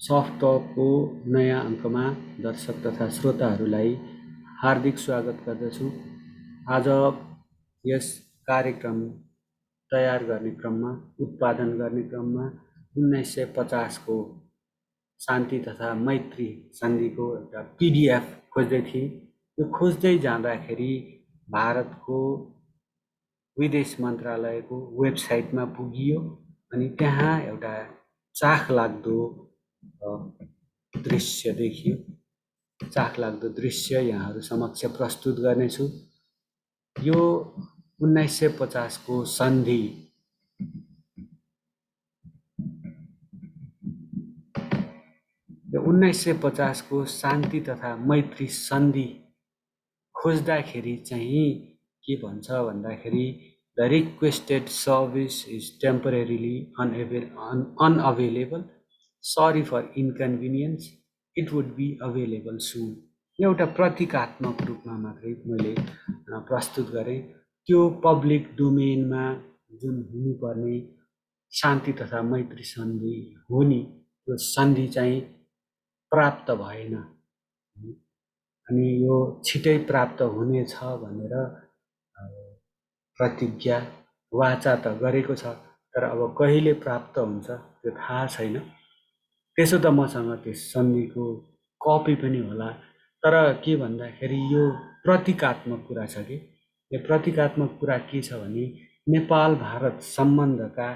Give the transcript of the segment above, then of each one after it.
Soft टकको नयाँ अङ्कमा दर्शक तथा श्रोताहरूलाई हार्दिक स्वागत गर्दछु। आज यस कार्यक्रम तयार गर्ने क्रममा, उत्पादन गर्ने क्रममा 1950 को शान्ति तथा मैत्री सन्धिको एउटा PDF खोज्दै थिएँ। यो खोज्दै जाँदाखेरि भारतको विदेश मन्त्रालयको वेबसाइटमा पुगियो अनि त्यहाँ एउटा चाखलाग्दो दृश्य देखियो। चाखलाग्दो दृश्य यहाँहरू समक्ष प्रस्तुत गर्नेछु। यो 1950 को सन्धि यो 1950 को शान्ति तथा मैत्री सन्धि खोज्दाखेरि चाहिँ के भन्छ भन्दाखेरि the requested service is temporarily unavailable, sorry for inconvenience, it would be available soon. एउटा प्रतीकात्मक रूपमा मात्रै मैले प्रस्तुत गरेँ। त्यो पब्लिक डोमेनमा जुन हुनुपर्ने शान्ति तथा मैत्री सन्धि हो नि, त्यो सन्धि चाहिँ प्राप्त भएन अनि यो छिटै प्राप्त हुनेछ भनेर प्रतिज्ञा वाचा त गरेको छ, तर अब कहिले प्राप्त हुन्छ त्यो थाहा छैन। त्यसो त मसँग त्यस सन्धिको कपी पनि होला, तर के भन्दाखेरि यो प्रतीकात्मक कुरा छ कि यो प्रतीकात्मक कुरा के छ भने नेपाल भारत सम्बन्धका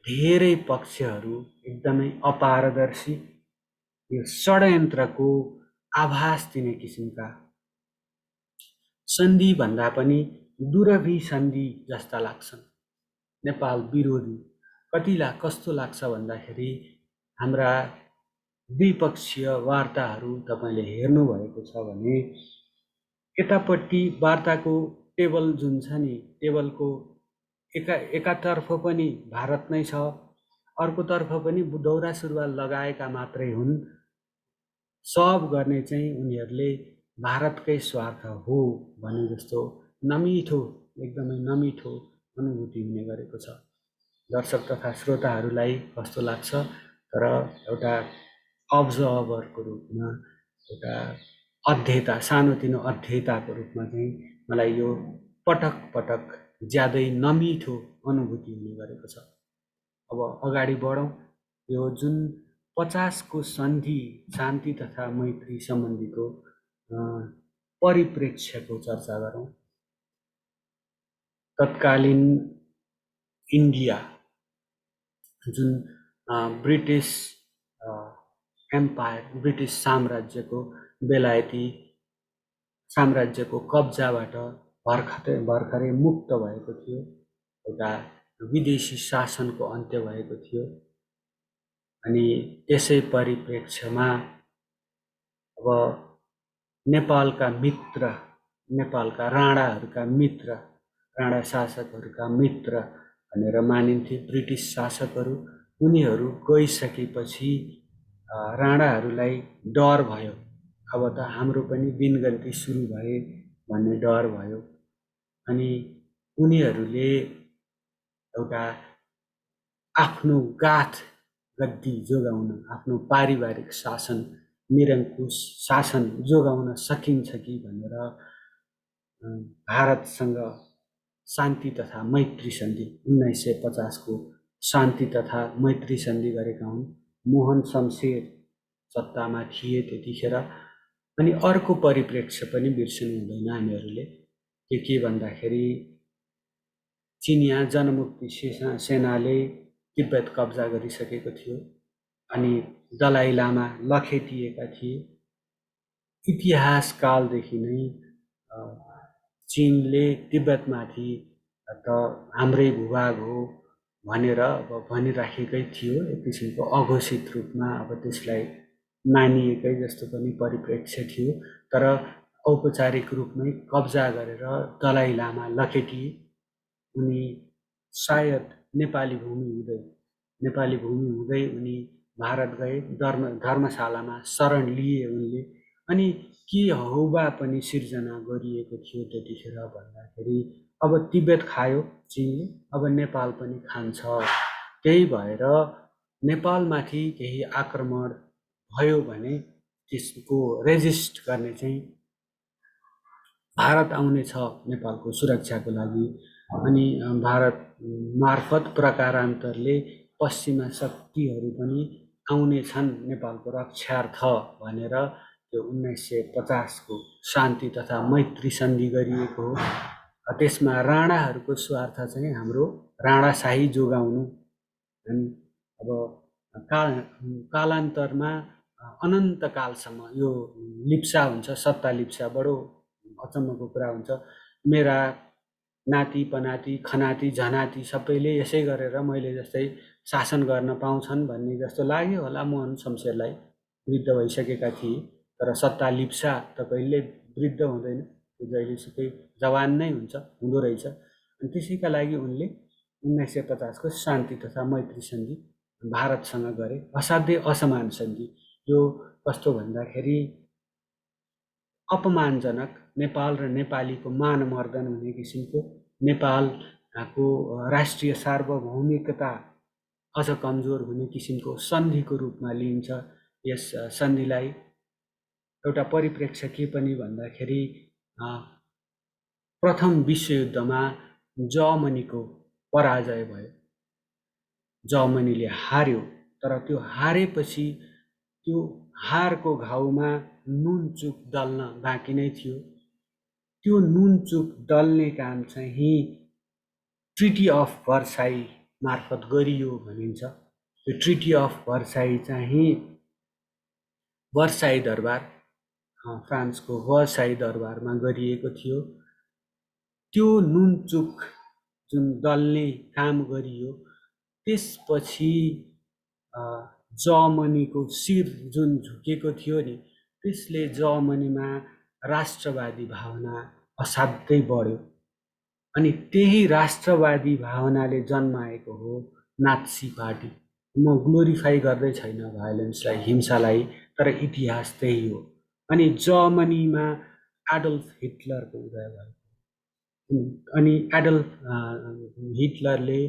धेरै पक्षहरू एकदमै अपारदर्शी, यो षड्यन्त्रको आभास दिने किसिमका सन्धि भन्दा पनि दुरभी सन्धि जस्ता लाग्छन्। नेपाल विरोधी कस्तो लाग्छ भन्दाखेरि हाम्रा द्विपक्षीय वार्ताहरू तपाईले हेर्नुभएको छ भने यतापट्टि वार्ताको टेबल जुन छ नि, टेबलको एकातर्फ पनि भारत नै छ, अर्कोतर्फ पनि दौरा सुरुवाल लगाएका मात्रै हुन्। सब गर्ने चाहिँ उनीहरूले भारतकै स्वार्थ हो भने जस्तो नमिठो, एकदमै नमिठो अनुभूति हुने गरेको छ। दर्शक तथा श्रोताहरूलाई कस्तो लाग्छ, तर एउटा अब्जर्भरको रूपमा, एउटा अध्येता, सानोतिनो अध्येताको रूपमा चाहिँ मलाई यो पटक पटक ज्यादै नमिठो अनुभूति हुने गरेको छ। अब अगाडि बढौँ। यो जुन 50 को सन्धि शान्ति तथा मैत्री सम्बन्धीको परिप्रेक्ष्यको चर्चा गरौँ। तत्कालीन इन्डिया जुन ब्रिटिस एम्पायर, ब्रिटिस साम्राज्यको, बेलायती साम्राज्यको कब्जाबाट भर्खरै मुक्त भएको थियो। एउटा विदेशी शासनको अन्त्य भएको थियो अनि त्यसै परिप्रेक्ष्यमा अब नेपालका मित्र, नेपालका राणाहरूका मित्र, राणा शासकहरूका मित्र भनेर मानिन्थे ब्रिटिस शासकहरू। उनीहरू गइसकेपछि राणाहरूलाई डर भयो, अब त हाम्रो पनि दिनगन्ती सुरु भए भन्ने डर भयो अनि उनीहरूले एउटा आफ्नो गाथ गद्दी जोगाउन, आफ्नो पारिवारिक शासन, निरङ्कुश शासन जोगाउन सकिन्छ कि भनेर भारतसँग शान्ति तथा मैत्री सन्धि 1950 को शान्ति तथा मैत्री सन्धि गरेका हुन्। मोहन शमशेर सत्तामा थिए त्यतिखेर। अनि अर्को परिप्रेक्ष्य पनि बिर्सनु हुँदैन हामीहरूले, के भन्दाखेरि चिनिया जनमुक्ति सेनाले तिब्बत कब्जा गरिसकेको थियो अनि दलाई लामा लखेटिएका थिए। इतिहास कालदेखि नै चीनले तिब्बतमाथि त हाम्रै भूभाग हो भनेर अब भनिराखेकै थियो, एक किसिमको अघोषित रूपमा। अब त्यसलाई मानिएकै जस्तो पनि परिप्रेक्ष्य थियो, तर औपचारिक रूपमै कब्जा गरेर दलाई लामा लखेटिए। उनी सायद नेपाली भूमि हुँदै उनी भारत गए। धर्मशालामा शरण लिए उनले। अनि के हौबा पनि सिर्जना गरिएको थियो त्यतिखेर भन्दाखेरि अब तिब्बत खायो चीनले, अब नेपाल पनि खान्छ। त्यही भएर नेपालमाथि केही आक्रमण भयो भने त्यसको रेजिस्ट गर्ने चाहिँ भारत आउने छ नेपालको सुरक्षाको लागि। अनि भारत मार्फत प्रकारान्तरले पश्चिमा शक्तिहरू पनि आउने छन् नेपालको रक्षार्थ भनेर त्यो 1950 को शान्ति तथा मैत्री सन्धि गरिएको हो। त्यसमा राणाहरूको स्वार्थ चाहिँ हाम्रो राणाशाही जोगाउनु। अनि अब कालान्तरमा अनन्तकालसम्म यो लिप्सा हुन्छ, सत्ता लिप्सा, बडो अचम्मको कुरा हुन्छ। मेरा नाति पनाति खनाति झनाति सबैले यसै गरेर मैले जस्तै शासन गर्न पाउँछन् भन्ने जस्तो लाग्यो होला मोहन शमशेरलाई। वृद्ध भइसकेका थिए, तर सत्ता लिप्सा त कहिल्यै वृद्ध हुँदैन, त्यो जहिलेसुकै जवान नै हुन्छ, हुँदो रहेछ। अनि त्यसैका लागि उनले 1950 को शान्ति तथा मैत्री सन्धि भारतसँग गरे। असाध्यै असमान सन्धि। यो कस्तो भन्दाखेरि अपमानजनक, नेपाल र नेपालीको मानमर्दन हुने किसिमको, नेपालको राष्ट्रिय सार्वभौमिकता अझ कमजोर हुने किसिमको सन्धिको रूपमा लिइन्छ यस सन्धिलाई। एउटा परिप्रेक्ष्य के पनि भन्दाखेरि प्रथम विश्वयुद्धमा जर्मनीको पराजय भयो, जर्मनीले हार्यो। तर त्यो हारेपछि त्यो हारको घाउमा नुनचुक दल्न बाँकी नै थियो। त्यो नुनचुक दल्ने काम चाहिँ ट्रिटी अफ भर्साई मार्फत गरियो भनिन्छ। त्यो ट्रिटी अफ भर्साई चाहिँ भर्साई दरबार, फ्रान्सको भर्साई दरबारमा गरिएको थियो। त्यो नुनचुक जुन दल्ने काम गरियो, त्यसपछि जर्मनीको शिर जुन झुकेको थियो नि, त्यसले जर्मनीमा राष्ट्रवादी भावना असाध्यै बढ्यो। अनि त्यही राष्ट्रवादी भावनाले जन्माएको हो नात्सी पार्टी। म ग्लोरिफाई गर्दै छैन भायोलेन्सलाई, हिंसालाई, तर इतिहास त्यही हो। अनि जर्मनीमा एडल्फ हिटलरको उदय भयो। अनि एडल्फ हिटलरले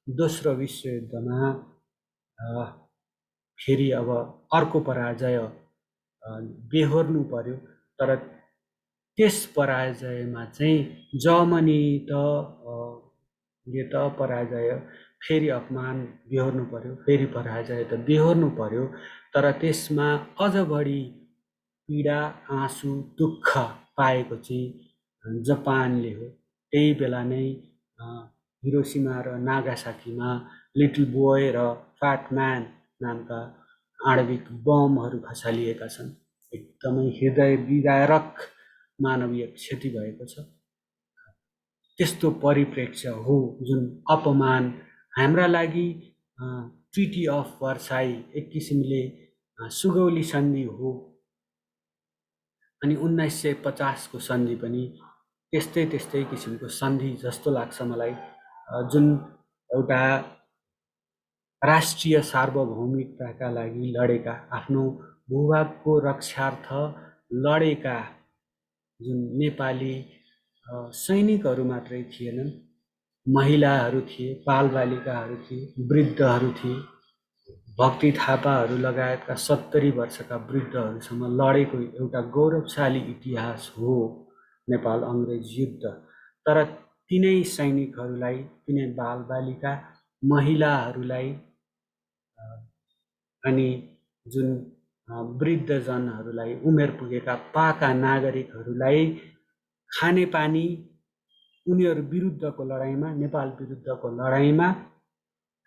दोस्रो विश्वयुद्धमा फेरि अब अर्को पराजय बेहोर्नु पर्यो। तर त्यस पराजयमा चाहिँ जर्मनी त पराजय, फेरि अपमान बेहोर्नु पर्यो, फेरि पराजय त बेहोर्नु पर्यो। तर त्यसमा अझ बढी पीडा, आँसु, दुःख पाएको चाहिँ जापानले हो। त्यही बेला नै हिरोसिमा र नागासाकीमा लिटल बोय र फ्याट म्यान नामका आणविक बमहरू खसालिएका छन्। एकदमै हृदय विदारक मानवीय क्षति भएको छ। त्यस्तो परिप्रेक्ष्य हो जुन अपमान हाम्रा लागि ट्रिटी अफ भर्साई एक किसिमले सुगौली सन्धि हो। अनि 1950 को सन्धि पनि त्यस्तै किसिमको सन्धि जस्तो लाग्छ मलाई, जुन एउटा राष्ट्रिय सार्वभौमिकताका लागि लडेका, आफ्नो भूभागको रक्षार्थ लडेका जुन नेपाली सैनिकहरू मात्रै थिएनन्, महिलाहरू थिए, बालबालिकाहरू थिए, वृद्धहरू थिए। भक्ति थापाहरू लगायतका 70 वर्षका वृद्धहरूसँग लडेको एउटा गौरवशाली इतिहास हो नेपाल अङ्ग्रेज युद्ध। तर तिनै सैनिकहरूलाई, तिनै बालबालिका, महिलाहरूलाई अनि जुन वृद्धजनहरूलाई, उमेर पुगेका पाका नागरिकहरूलाई खानेपानी, उनीहरू विरुद्धको लडाइँमा, नेपाल विरुद्धको लडाइँमा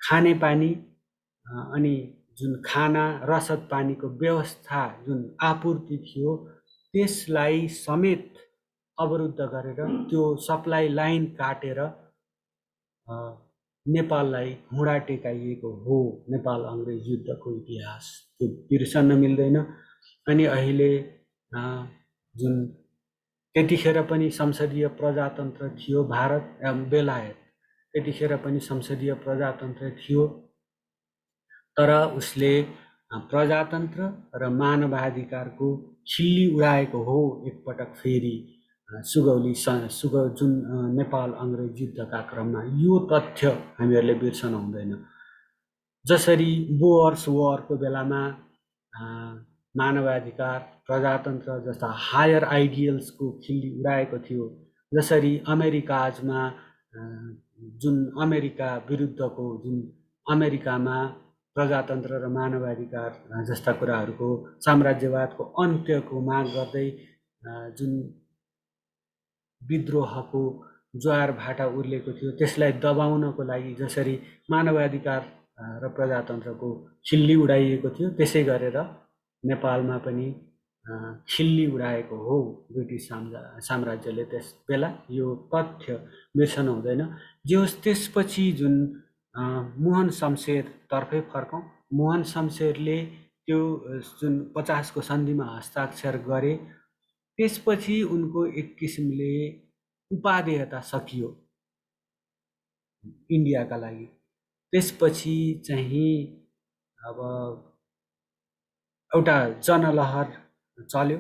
खानेपानी अनि जुन खाना रसद पानीको व्यवस्था जुन आपूर्ति थियो, त्यसलाई समेत अवरुद्ध गरेर त्यो सप्लाई लाइन काटेर नेपाललाई घुँडा टेकाइएको हो नेपाल अङ्ग्रेज युद्धको इतिहास। त्यो बिर्सन मिल्दैन। अनि अहिले जुन त्यतिखेर पनि संसदीय प्रजातन्त्र थियो भारत, बेलायत त्यतिखेर पनि संसदीय प्रजातन्त्र थियो। तर उसले प्रजातन्त्र र मानवाधिकारको खिल्ली उडाएको हो एकपटक फेरि जुन नेपाल अङ्ग्रेज युद्धका क्रममा। यो तथ्य हामीहरूले बिर्सन हुँदैन। जसरी बोअर्स वरको बेलामा मानवाधिकार, प्रजातन्त्र जस्ता हायर आइडियल्सको खिल्ली उडाएको थियो। जसरी अमेरिकाजमा जुन अमेरिका विरुद्धको जुन अमेरिकामा प्रजातन्त्र र मानवाधिकार जस्ता कुराहरूको साम्राज्यवादको अन्त्यको माग गर्दै जुन विद्रोहको ज्वार भाटा उर्लेको थियो, त्यसलाई दबाउनको लागि जसरी मानवाधिकार र प्रजातन्त्रको खिल्ली उडाइएको थियो, त्यसै गरेर नेपालमा पनि खिल्ली उडाएको हो ब्रिटिस साम्राज्यले त्यस बेला। यो तथ्य बिर्सन हुँदैन। जे होस्, त्यसपछि जुन मोहन शमशेरतर्फै फर्कौँ। मोहन शमशेरले त्यो जुन 50 को सन्धिमा हस्ताक्षर गरे, त्यसपछि उनको एक किसिमले उपादेयता सकियो इन्डियाका लागि। त्यसपछि चाहिँ अब एउटा जनलहर चल्यो।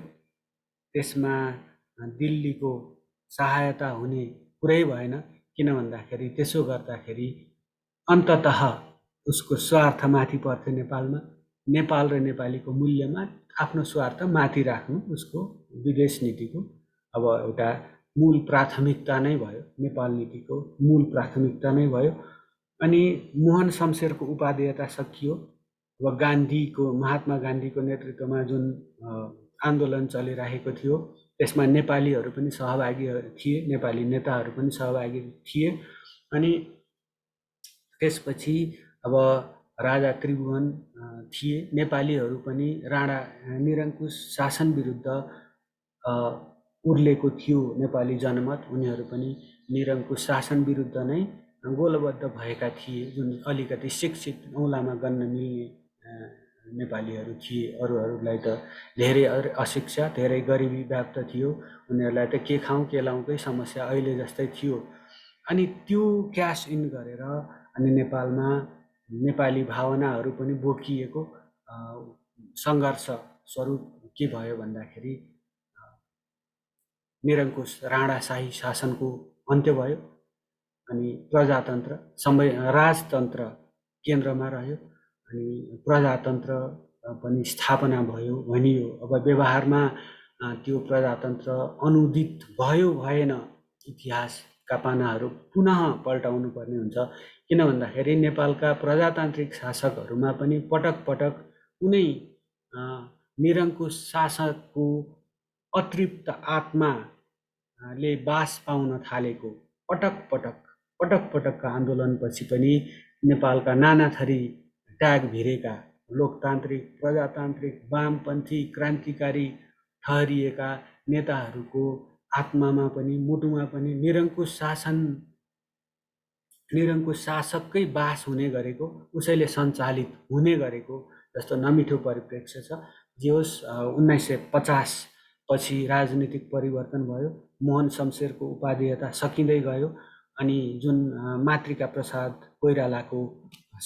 त्यसमा दिल्लीको सहायता हुने कुरै भएन, किन भन्दाखेरि त्यसो गर्दाखेरि अन्ततः उसको स्वार्थ माथि पर्थ्यो नेपालमा। नेपाल र नेपालीको मूल्यमा आफ्नो स्वार्थ माथि राख्नु उसको विदेश नीतिको अब एउटा मूल प्राथमिकता नै भयो, नेपाल नीतिको मूल प्राथमिकता नै भयो। अनि मोहन शमशेरको उपादेयता सकियो। अब गान्धीको, महात्मा गान्धीको नेतृत्वमा जुन आन्दोलन चलिरहेको थियो, त्यसमा नेपालीहरू पनि सहभागी थिए, नेपाली नेताहरू पनि सहभागी थिए। अनि त्यसपछि अब राजा त्रिभुवन थिए। नेपालीहरू पनि राणा निरङ्कुश शासन विरुद्ध उर्लेको थियो नेपाली जनमत। उनीहरू पनि निरङ्कुश शासन विरुद्ध नै गोलबद्ध भएका थिए, जुन अलिकति शिक्षित औँलामा गन्न मिल्ने नेपालीहरू थिए। अरूहरूलाई त धेरै अशिक्षा, धेरै गरिबी व्याप्त थियो। उनीहरूलाई त के खाउँ के लाउँकै समस्या अहिले जस्तै थियो। अनि त्यो क्यास इन गरेर अनि नेपालमा नेपाली भावनाहरू पनि बोकिएको सङ्घर्ष स्वरूप के भयो भन्दाखेरि निरङ्कुश राणाशाही शासनको अन्त्य भयो। अनि प्रजातन्त्र राजतन्त्र केन्द्रमा रह्यो। अनि प्रजातन्त्र पनि स्थापना भयो भनियो। अब व्यवहारमा त्यो प्रजातन्त्र अनुदित भयो भएन, इतिहासका पानाहरू पुनः पल्टाउनु पर्ने हुन्छ। किन भन्दाखेरि नेपालका प्रजातान्त्रिक शासकहरूमा पनि पटक पटक कुनै निरङ्कुश शासकको अतृप्त आत्माले बास पाउन थालेको पटक पटकका आन्दोलनपछि पनि नेपालका नाना थरी ट्याग भिरेका लोकतान्त्रिक, प्रजातान्त्रिक, वामपन्थी, क्रान्तिकारी ठहरिएका नेताहरूको आत्मामा पनि मुटुमा पनि निरङ्कुश शासककै बास हुने गरेको, उसैले सञ्चालित हुने गरेको जस्तो नमिठो परिप्रेक्ष्य छ। जे होस्, 1950 पछि राजनीतिक परिवर्तन भयो। मोहन शमशेरको उपादेयता सकिँदै गयो। अनि जुन मातृका प्रसाद कोइरालाको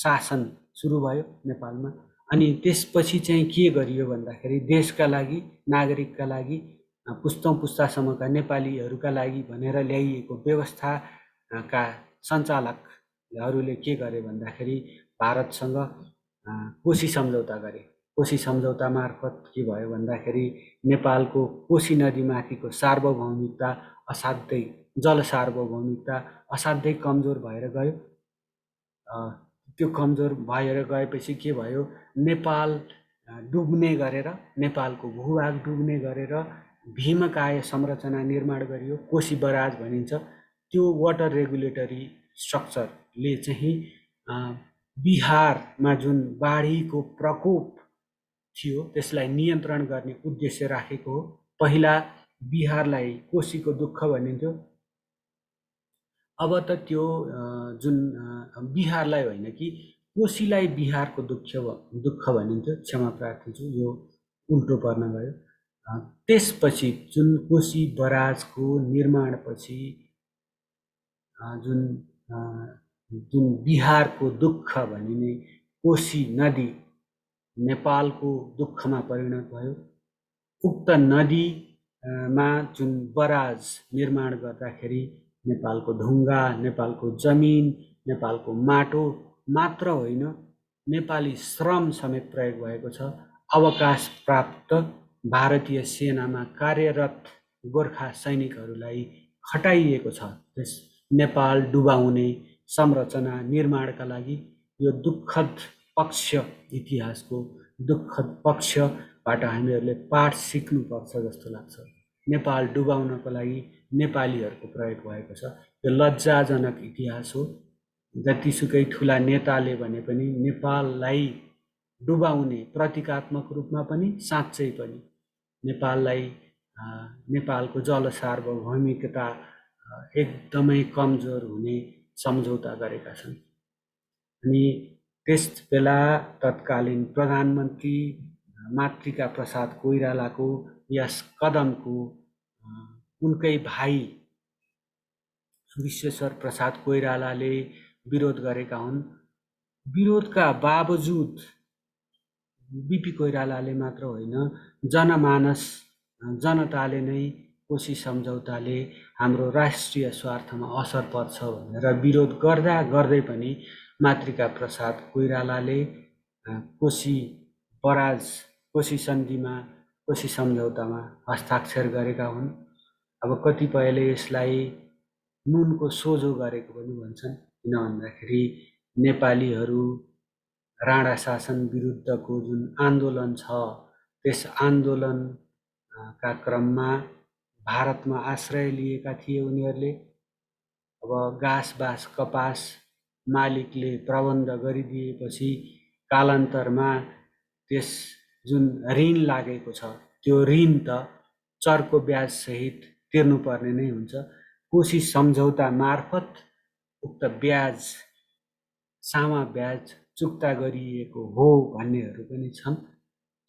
शासन सुरु भयो नेपालमा। अनि त्यसपछि चाहिँ के गरियो भन्दाखेरि देशका लागि, नागरिकका लागि, पुस्तौँ पुस्तासम्मका नेपालीहरूका लागि भनेर ल्याइएको व्यवस्थाका सञ्चालकहरूले के गरे भन्दाखेरि भारतसँग कोशी सम्झौता गरे। कोशी सम्झौता मार्फत के भयो भन्दाखेरि नेपालको कोशी नदीमाथिको सार्वभौमिकता असाध्यै, जल सार्वभौमिकता असाध्यै कमजोर भएर गयो। त्यो कमजोर भएर गएपछि के भयो, नेपाल डुब्ने गरेर, नेपालको भूभाग डुब्ने गरेर भीमकाय संरचना निर्माण गरियो। कोशी बराज भनिन्छ। त्यो वाटर रेगुलेटरी स्ट्रक्चरले चाहिँ बिहारमा जुन बाढीको प्रकोप थियो त्यसलाई नियन्त्रण गर्ने उद्देश्य राखेको हो। पहिला बिहारलाई कोशीको दुःख भनिन्थ्यो। अब त त्यो जुन बिहारलाई होइन कि कोशीलाई बिहारको दुःख भनिन्थ्यो। क्षमा प्रार्थी छु, यो उल्टो पर्न गयो। त्यसपछि जुन कोशी बराजको निर्माणपछि जुन बिहारको दुःख भनिने कोशी नदी नेपालको दुःखमा परिणत भयो। उक्त नदीमा जुन बराज निर्माण गर्दाखेरि नेपालको ढुङ्गा, नेपालको जमिन, नेपालको माटो मात्र होइन, नेपाली श्रम समेत प्रयोग भएको छ। अवकाश प्राप्त भारतीय सेनामा कार्यरत गोर्खा सैनिकहरूलाई खटाइएको छ। त्यस नेपाल डुबाउने संरचना निर्माणका लागि यो दुःखद पक्ष, इतिहासको दुःखद पक्षबाट हामीहरूले पाठ सिक्नुपर्छ जस्तो लाग्छ। नेपाल डुबाउनको लागि नेपालीहरूको प्रयोग भएको छ। यो लज्जाजनक इतिहास हो। जतिसुकै ठुला नेताले भने पनि नेपाललाई डुबाउने प्रतीकात्मक रूपमा पनि साँच्चै पनि नेपाललाई नेपालको जल सार्वभौमिकता एकदमै कमजोर हुने सम्झौता गरेका छन्। अनि त्यस बेला तत्कालीन प्रधानमन्त्री मातृका प्रसाद कोइरालाको यस कदमको उनकै भाइ विश्वेश्वर प्रसाद कोइरालाले विरोध गरेका हुन्। विरोधका बावजुद बिपी कोइरालाले मात्र होइन, जनमानस जनताले नै कोशी सम्झौताले हाम्रो राष्ट्रिय स्वार्थमा असर पर्छ भनेर विरोध गर्दा गर्दै पनि मातृका प्रसाद कोइरालाले कोशी बराज, कोशी सन्धिमा, कोशी सम्झौतामा हस्ताक्षर गरेका हुन्। अब कतिपयले यसलाई नुनको सोझो गरेको पनि भन्छन्। किन भन्दाखेरि नेपालीहरू राणा शासन विरुद्धको जुन आन्दोलन छ, त्यस आन्दोलनका क्रममा भारतमा आश्रय लिएका थिए उनीहरूले। अब घाँस बास कपास मालिकले प्रबन्ध गरिदिएपछि कालान्तरमा त्यस जुन ऋण लागेको छ, त्यो ऋण त चर्को ब्याज सहित तिर्नुपर्ने नै हुन्छ। कोशी सम्झौता मार्फत उक्त ब्याज, सामा ब्याज चुक्ता गरिएको हो भन्नेहरू पनि छन्।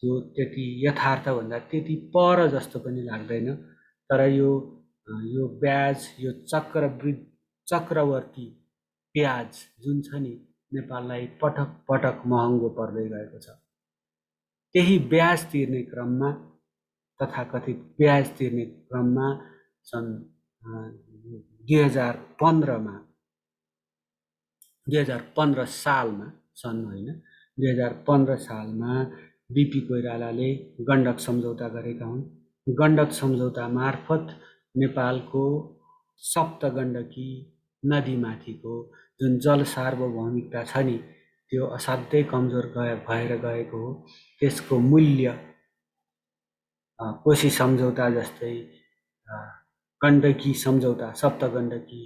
त्यो त्यति यथार्थभन्दा त्यति पर जस्तो पनि लाग्दैन। तर यो ब्याज, यो चक्रवर्ती ब्याज जुन छ नि, नेपाललाई पटक पटक महँगो पर्दै गएको छ। त्यही ब्याज तिर्ने क्रममा, तथाकथित ब्याज तिर्ने क्रममा सन् 2015 सालमा, सन् होइन 2015 सालमा बिपी कोइरालाले गण्डक सम्झौता गरेका हुन्। गण्डक सम्झौता मार्फत नेपालको सप्तगण्डकी नदीमाथिको जुन जल सार्वभौमिकता छ नि, त्यो असाध्यै कमजोर भएर गएको हो। त्यसको मूल्य कोशी सम्झौता जस्तै गण्डकी सम्झौता, सप्तगण्डकी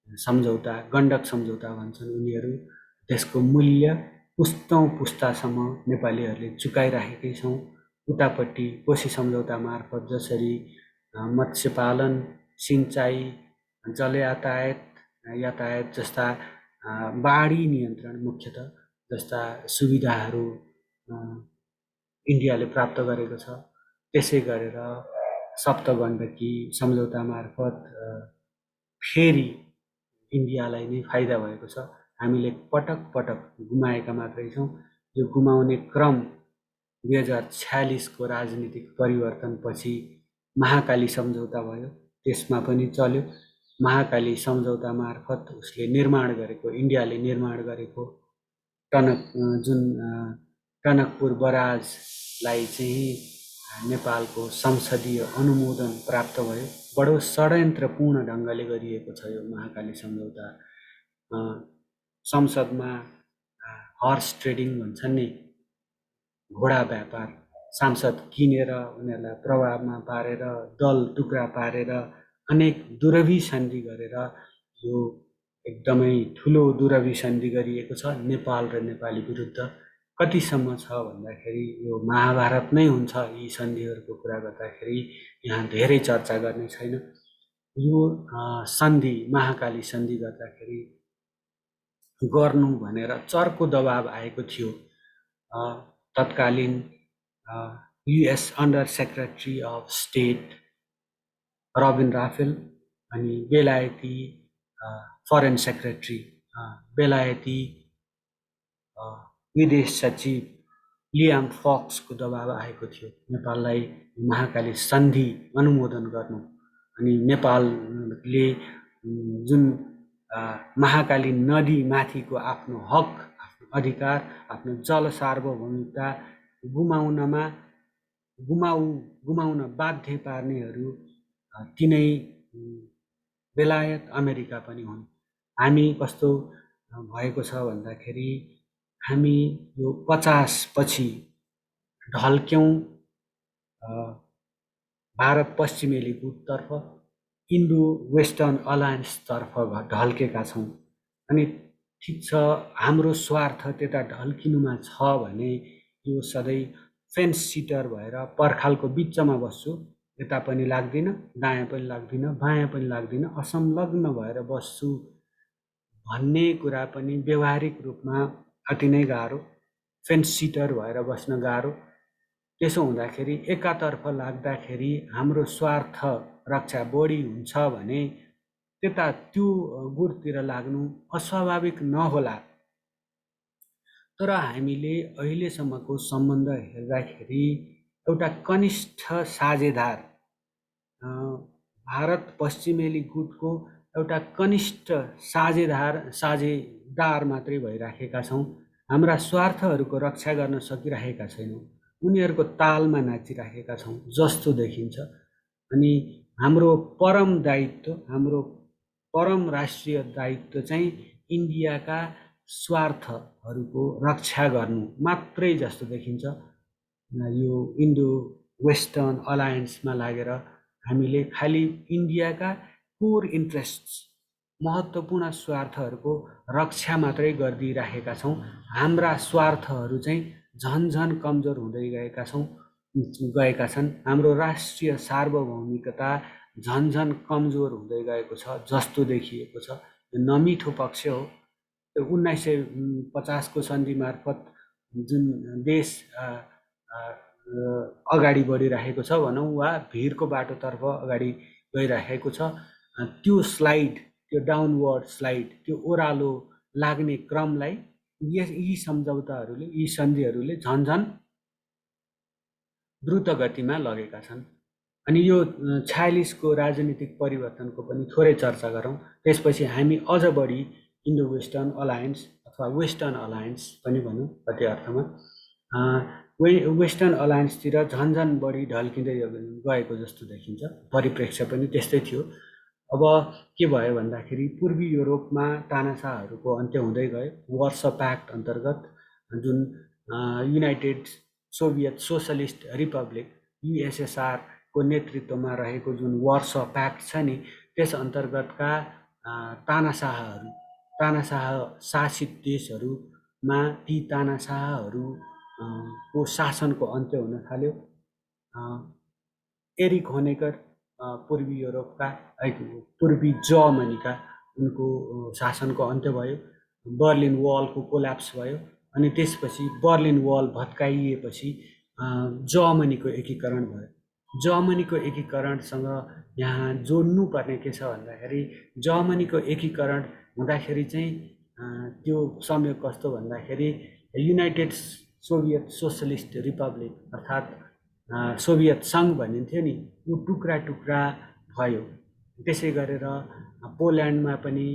सम्झौता, गण्डक सम्झौता भन्छन् उनीहरू, त्यसको मूल्य पुस्तौँ पुस्तासम्म नेपालीहरूले चुकाइराखेकै छौँ। उतापट्टि कोशी सम्झौता मार्फत जसरी मत्स्यपालन, सिँचाइ, यातायात जस्ता बाढी नियन्त्रण मुख्यतः जस्ता सुविधाहरू इन्डियाले प्राप्त गरेको छ, त्यसै गरेर सप्तगण्डकी सम्झौता मार्फत फेरि इन्डियालाई नै फाइदा भएको छ। हामीले पटक पटक गुमाएका मात्रै छौँ। यो गुमाउने क्रम 2046 को राजनीतिक परिवर्तनपछि महाकाली सम्झौता भयो, त्यसमा पनि चल्यो। महाकाली सम्झौता मार्फत उसले निर्माण गरेको, इन्डियाले निर्माण गरेको टनकपुर बराजलाई चाहिँ नेपालको संसदीय अनुमोदन प्राप्त भयो। बडो षड्यन्त्रपूर्ण ढङ्गले गरिएको छ यो महाकाली सम्झौता। संसदमा हर्स ट्रेडिङ भन्छन् नि, घोडा व्यापार, सांसद किनेर उनीहरूलाई प्रभावमा पारेर, दल टुक्रा पारेर, अनेक दुरभिसन्धि गरेर यो एकदमै ठुलो दुरभिसन्धि गरिएको छ नेपाल र नेपाली विरुद्ध। कतिसम्म छ भन्दाखेरि यो महाभारत नै हुन्छ यी सन्धिहरूको कुरा गर्दाखेरि, यहाँ धेरै चर्चा गर्ने छैन। यो सन्धि, महाकाली सन्धि गर्दाखेरि गर्नु भनेर चर्को दबाब आएको थियो। तत्कालीन US under secretary of state Robin Raphel अनि बेलायती फरेन सेक्रेटरी, बेलायती विदेश सचिव लियाम फक्सको दबाब आएको थियो नेपाललाई महाकाली सन्धि अनुमोदन गर्नु। अनि नेपालले जुन महाकाली नदी माथिको आफ्नो हक, आफ्नो अधिकार, आफ्नो जल सार्वभौमिकता गुमाउनमा गुमाउन बाध्य पार्नेहरू तिनै बेलायत अमेरिका पनि हुन्। हामी कस्तो भएको छ भन्दाखेरि हामी यो 50 पछि ढल्क्यौँ भारत पश्चिमेली गुटतर्फ, इन्डो वेस्टर्न अलायन्सतर्फ ढल्केका छौँ। अनि ठिक छ, हाम्रो स्वार्थ त्यता ढल्किनुमा छ भने यो सधैँ फेन्स सिटर भएर पर्खालको बिचमा बस्छु, यता पनि लाग्दिनँ, दायाँ पनि लाग्दिनँ, बायाँ पनि लाग्दिनँ, असंलग्न भएर बस्छु भन्ने कुरा पनि व्यवहारिक रूपमा अति नै गाह्रो, फेन्स सिटर भएर बस्न गाह्रो। त्यसो हुँदाखेरि एकातर्फ लाग्दाखेरि हाम्रो स्वार्थ रक्षा बढी हुन्छ भने त्यता त्यो गुटतिर लाग्नु अस्वाभाविक नहोला। तर हामीले अहिलेसम्मको सम्बन्ध हेर्दाखेरि एउटा कनिष्ठ साझेदार, भारत पश्चिमेली गुटको एउटा कनिष्ठ साझेदार मात्रै भइराखेका छौँ। हाम्रा स्वार्थहरूको रक्षा गर्न सकिरहेका छैनौँ, उनीहरूको तालमा नाचिराखेका छौँ जस्तो देखिन्छ। अनि हाम्रो परम दायित्व, हाम्रो परम राष्ट्रिय दायित्व चाहिँ इन्डियाका स्वार्थहरूको रक्षा गर्नु मात्रै जस्तो देखिन्छ। यो इन्डो वेस्टर्न अलायन्समा लागेर हामीले खालि इन्डियाका कोर इन्ट्रेस्ट्स, महत्त्वपूर्ण स्वार्थहरूको रक्षा मात्रै गरिदिइराखेका छौँ। हाम्रा स्वार्थहरू चाहिँ झन कमजोर हुँदै गएका छन्। हाम्रो राष्ट्रिय सार्वभौमिकता झन कमजोर हुँदै गएको छ जस्तो देखिएको छ। नमिठो पक्ष हो। 1950 को सन्धि मार्फत जुन देश अगाडि बढिरहेको छ भनौँ, वा भिरको बाटोतर्फ अगाडि गइरहेको छ, त्यो स्लाइड, त्यो डाउनवर्ड स्लाइड, त्यो ओह्रालो लाग्ने क्रमलाई यी सम्झौताहरूले, यी सन्धिहरूले झन द्रुत गतिमा लगेका छन्। अनि यो 46 को राजनीतिक परिवर्तनको पनि थोरै चर्चा गरौँ। त्यसपछि हामी अझ बढी इन्डो वेस्टर्न अलायन्स अथवा वेस्टर्न अलायन्स पनि भनौँ कति अर्थमा, वेस्टर्न अलायन्सतिर झन बढी ढल्किँदै गएको जस्तो देखिन्छ। परिप्रेक्ष्य पनि त्यस्तै थियो। अब के भयो भन्दाखेरि पूर्वी युरोपमा तानाशाहहरूको अन्त्य हुँदै गयो। वर्सा प्याक्ट अन्तर्गत जुन United Soviet socialist Republic USSR को नेतृत्वमा रहेको जुन वर्सा प्याक्ट छ नि, त्यस अन्तर्गतका तानाशाह शासित देशहरूमा ती तानाशाहहरू को शासनको अन्त्य हुन थाल्यो। एरिक होनेकर पूर्वी युरोपका, पूर्वी जर्मनीका, उनको शासनको अन्त्य भयो। बर्लिन वलको कोल्याप्स भयो। अनि त्यसपछि बर्लिन वल भत्काइएपछि जर्मनीको एकीकरण भयो। जर्मनीको एकीकरणसँग यहाँ जोड्नु पर्ने के छ भन्दाखेरि, जर्मनीको एकीकरण हुँदाखेरि चाहिँ त्यो संयोग कस्तो भन्दाखेरि युनाइटेड सोभियत सोसलिस्ट रिपब्लिक अर्थात् सोभियत सङ्घ भनिन्थ्यो नि, ऊ टुक्रा टुक्रा भयो। त्यसै गरेर पोल्यान्डमा पनि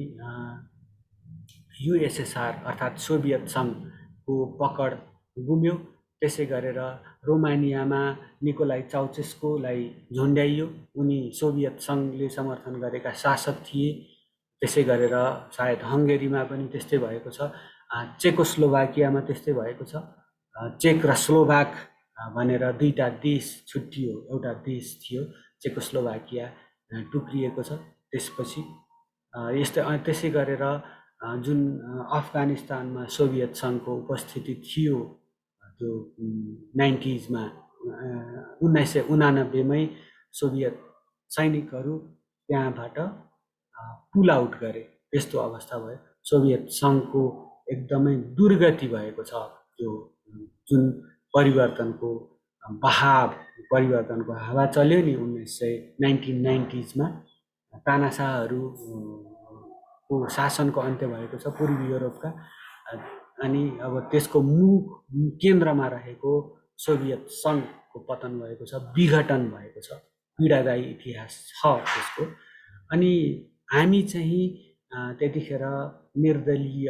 युएसएसआर अर्थात् सोभियत सङ्घको पकड गुम्यो। त्यसै गरेर रोमानियामा निकोलाई चाउचेस्कोलाई झुन्ड्याइयो। उनी सोभियत सङ्घले समर्थन गरेका शासक थिए। त्यसै गरेर सायद हङ्गेरीमा पनि त्यस्तै भएको छ। चेकोस्लोभाकियामा त्यस्तै भएको छ। चेक र स्लोभाक भनेर दुईटा देश छुट्टियो। एउटा देश थियो चेकोस्लोभाकिया, टुक्रिएको छ त्यसपछि। त्यसै गरेर जुन अफगानिस्तानमा सोभियत सङ्घको उपस्थिति थियो, त्यो 90s मा 1989मै सोभियत सैनिकहरू त्यहाँबाट पुल आउट गरे। त्यस्तो अवस्था भयो। सोभियत सङ्घको एकदमै दुर्गति भएको छ। त्यो जुन परिवर्तनको हावा चल्यो नि 1990s मा, तानाशाहहरूको शासनको अन्त्य भएको छ पूर्वी युरोपका। अनि अब त्यसको केन्द्रमा रहेको सोभियत सङ्घको पतन भएको छ, विघटन भएको छ। पीडादायी इतिहास छ त्यसको। अनि हामी चाहिँ त्यतिखेर निर्दलीय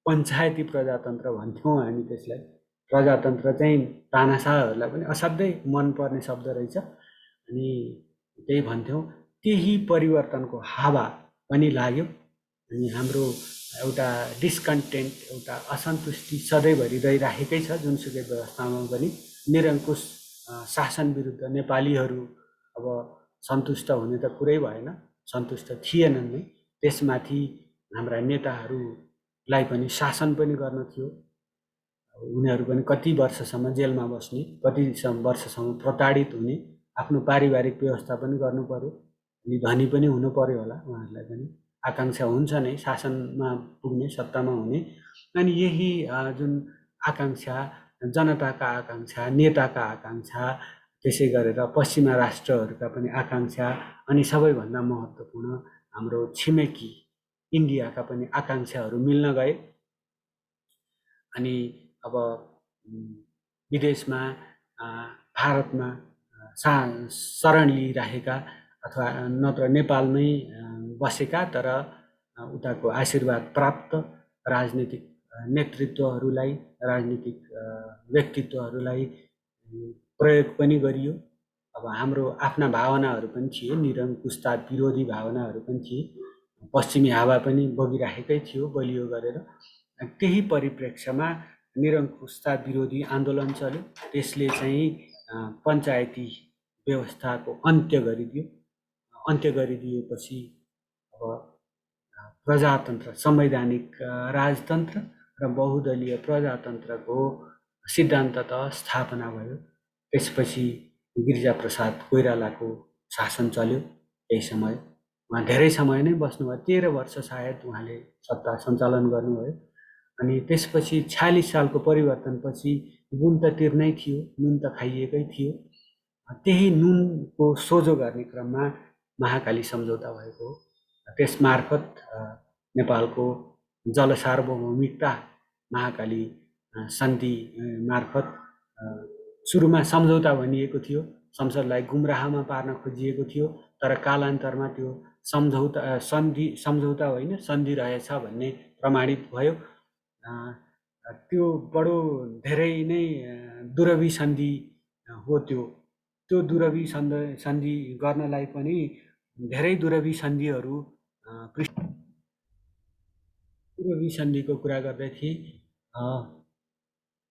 पञ्चायती प्रजातन्त्र भन्थ्यौँ हामी त्यसलाई। प्रजातन्त्र चाहिँ तानाशाहहरूलाई पनि असाध्यै मनपर्ने शब्द रहेछ। अनि त्यही भन्थ्यौँ, त्यही परिवर्तनको हावा पनि लाग्यो। अनि हाम्रो एउटा डिस्कन्टेन्ट, एउटा असन्तुष्टि सधैँभरि रहिराखेकै छ जुनसुकै व्यवस्थामा पनि। निरङ्कुश शासन विरुद्ध नेपालीहरू अब सन्तुष्ट हुने त कुरै भएन, सन्तुष्ट थिएनन् नै। त्यसमाथि हाम्रा नेताहरूलाई पनि शासन पनि गर्न थियो। उनीहरू पनि कति वर्षसम्म जेलमा बस्ने, कति वर्षसम्म प्रताडित हुने, आफ्नो पारिवारिक व्यवस्था पनि गर्नु पर्यो। अनि धनी पनि हुनु पर्यो होला उहाँहरूलाई पनि। आकाङ्क्षा हुन्छ नै शासनमा पुग्ने, सत्तामा हुने। अनि यही जुन आकाङ्क्षा, जनताका आकाङ्क्षा, नेताका आकाङ्क्षा, त्यसै गरेर पश्चिमा राष्ट्रहरूका पनि आकाङ्क्षा, अनि सबैभन्दा महत्त्वपूर्ण हाम्रो छिमेकी इन्डियाका पनि आकाङ्क्षाहरू मिल्न गए। अनि अब विदेशमा भारतमा शरण लिइराखेका अथवा नत्र नेपालमै बसेका तर उताको आशीर्वाद प्राप्त राजनीतिक नेतृत्वहरूलाई, राजनीतिक व्यक्तित्वहरूलाई प्रयोग पनि गरियो। अब हाम्रो आफ्ना भावनाहरू पनि थिए, निरङ्कुशता विरोधी भावनाहरू पनि थिए, पश्चिमी हावा पनि बगिराखेकै थियो बलियो गरेर। त्यही परिप्रेक्ष्यमा निरङ्कुशता विरोधी आन्दोलन चल्यो। त्यसले चाहिँ पञ्चायती व्यवस्थाको अन्त्य गरिदियो। अन्त्य गरिदिएपछि अब प्रजातन्त्र, संवैधानिक राजतन्त्र र बहुदलीय प्रजातन्त्रको सिद्धान्ततः स्थापना भयो। त्यसपछि गिरिजाप्रसाद कोइरालाको शासन चल्यो केही समय। उहाँ धेरै समय नै बस्नुभयो, 13 वर्ष सायद उहाँले सत्ता सञ्चालन गर्नुभयो। अनि त्यसपछि 46 सालको परिवर्तनपछि नुन त तिर्नै थियो, नुन त खाइएकै थियो। त्यही नुनको सोझो गर्ने क्रममा महाकाली सम्झौता भएको हो। त्यसमार्फत नेपालको जल सार्वभौमिकता महाकाली सन्धि मार्फत सुरुमा सम्झौता भनिएको थियो, संसदलाई गुमराहमा पार्न खोजिएको थियो। तर कालान्तरमा त्यो सम्झौता होइन सन्धि रहेछ भन्ने प्रमाणित भयो। त्यो बडो धेरै नै दुरवी सन्धि हो। त्यो दुरवी सन्धि गर्नलाई पनि धेरै दुरवी सन्धिहरू दुरवी सन्धिको कुरा गर्दै थिए।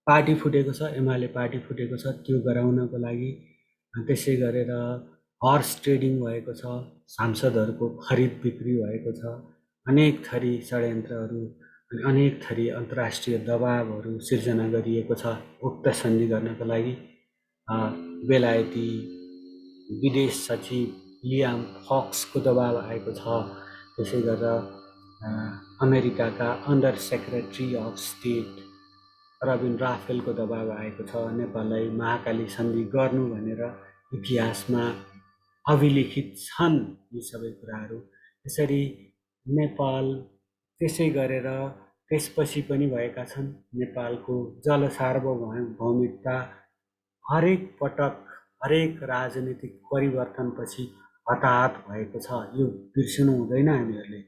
पार्टी फुटेको छ, एमाले पार्टी फुटेको छ, त्यो गराउनको लागि। त्यसै गरेर हर्स ट्रेडिङ भएको छ, सांसदहरूको खरिद बिक्री भएको छ, अनेक थरी षड्यन्त्रहरू अनि अनेक थरी अन्तर्राष्ट्रिय दबावहरू सिर्जना गरिएको छ उक्त सन्धि गर्नको लागि। बेलायती विदेश सचिव लियाम फक्सको दबाव आएको छ। त्यसै गरेर अमेरिकाका under secretary of state Robin राफेलको दबाव आएको छ नेपाललाई महाकाली सन्धि गर्नु भनेर। इतिहासमा अभिलिखित छन् यी सबै कुराहरू। यसरी नेपाल त्यसै गरेर त्यसपछि पनि भएका छन्। नेपालको जल सार्वभौमिकता हरेक पटक हरेक राजनीतिक परिवर्तनपछि हताहत भएको छ। यो बिर्सनु हुँदैन हामीहरूले।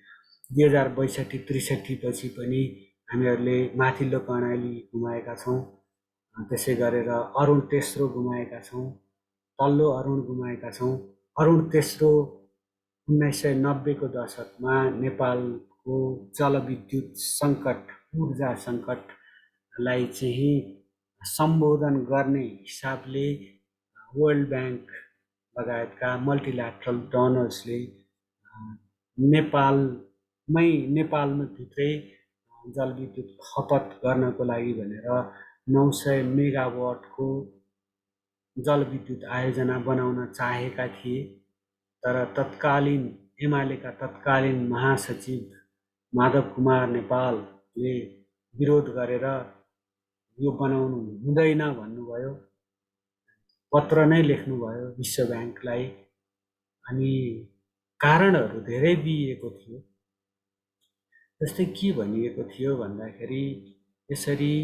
2062-63 पछि पनि हामीहरूले माथिल्लो कर्णाली गुमाएका छौँ। त्यसै गरेर अरुण तेस्रो गुमाएका छौँ, तल्लो अरुण गुमाएका छौँ। अरुण तेस्रो 1990 को दशकमा नेपालको जलविद्युत सङ्कट, ऊर्जा सङ्कटलाई चाहिँ सम्बोधन गर्ने हिसाबले वर्ल्ड ब्याङ्क लगायतका मल्टिल्याटरल डोनर्सले नेपालमै भित्रै जलविद्युत खपत गर्नको लागि भनेर 900 मेगावाटको जलविद्युत आयोजना बनाउन चाहेका थिए। तर तत्कालीन एमालेका तत्कालीन महासचिव माधव कुमार नेपालले विरोध गरेर यो बनाउनु हुँदैन भन्नुभयो। पत्र नै लेख्नुभयो विश्व ब्याङ्कलाई। अनि कारणहरू धेरै दिइएको थियो। जस्तै के भनिएको थियो भन्दाखेरि यसरी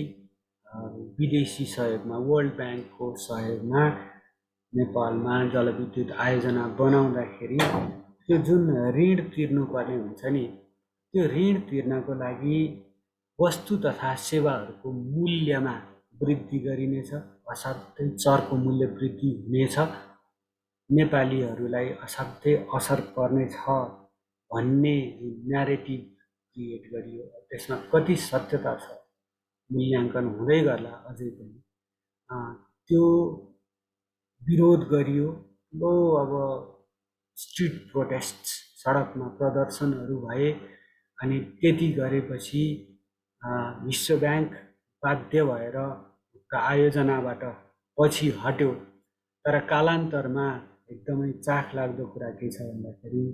विदेशी सहयोगमा, वर्ल्ड ब्याङ्कको सहयोगमा नेपालमा जलविद्युत आयोजना बनाउँदाखेरि त्यो जुन ऋण तिर्नुपर्ने हुन्छ नि, त्यो ऋण तिर्नको लागि वस्तु तथा सेवाहरूको मूल्यमा वृद्धि गरिनेछ, असाध्यै चर्को मूल्य वृद्धि हुनेछ, नेपालीहरूलाई असाध्यै असर पर्नेछ भन्ने न्यारेटिभ क्रिएट गरियो। त्यसमा कति सत्यता छ मूल्याङ्कन हुँदै गर्ला अझै पनि। त्यो विरोध गरियो। लो अब स्ट्रिट प्रोटेस्ट, सडकमा प्रदर्शनहरू भए। अनि त्यति गरेपछि विश्व ब्याङ्क बाध्य भएर आयोजनाबाट पछि हट्यो। तर कालान्तरमा एकदमै चाख लाग्दो कुरा के छ भन्दाखेरि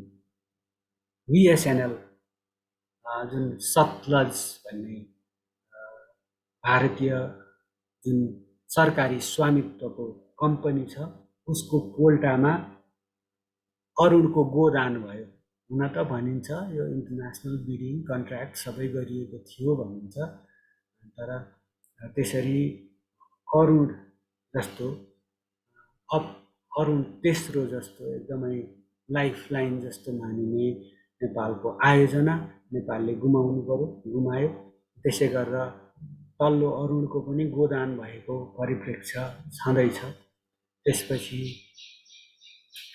VSNL जुन सतलज भन्ने भारतीय जुन सरकारी स्वामित्वको कम्पनी छ, उसको पोल्टामा अरुणको गोदान भयो। हुन त भनिन्छ यो इन्टरनेसनल बिडिङ कन्ट्र्याक्ट सबै गरिएको थियो भनिन्छ। तर त्यसरी अरुण जस्तो अरुण तेस्रो जस्तो एकदमै लाइफलाइन जस्तो मानिने नेपालको आयोजना नेपालले गुमाउनु पर्यो, गुमायो। त्यसै गरेर तल्लो अरुणको पनि गोदान भएको परिप्रेक्ष्य छँदैछ। त्यसपछि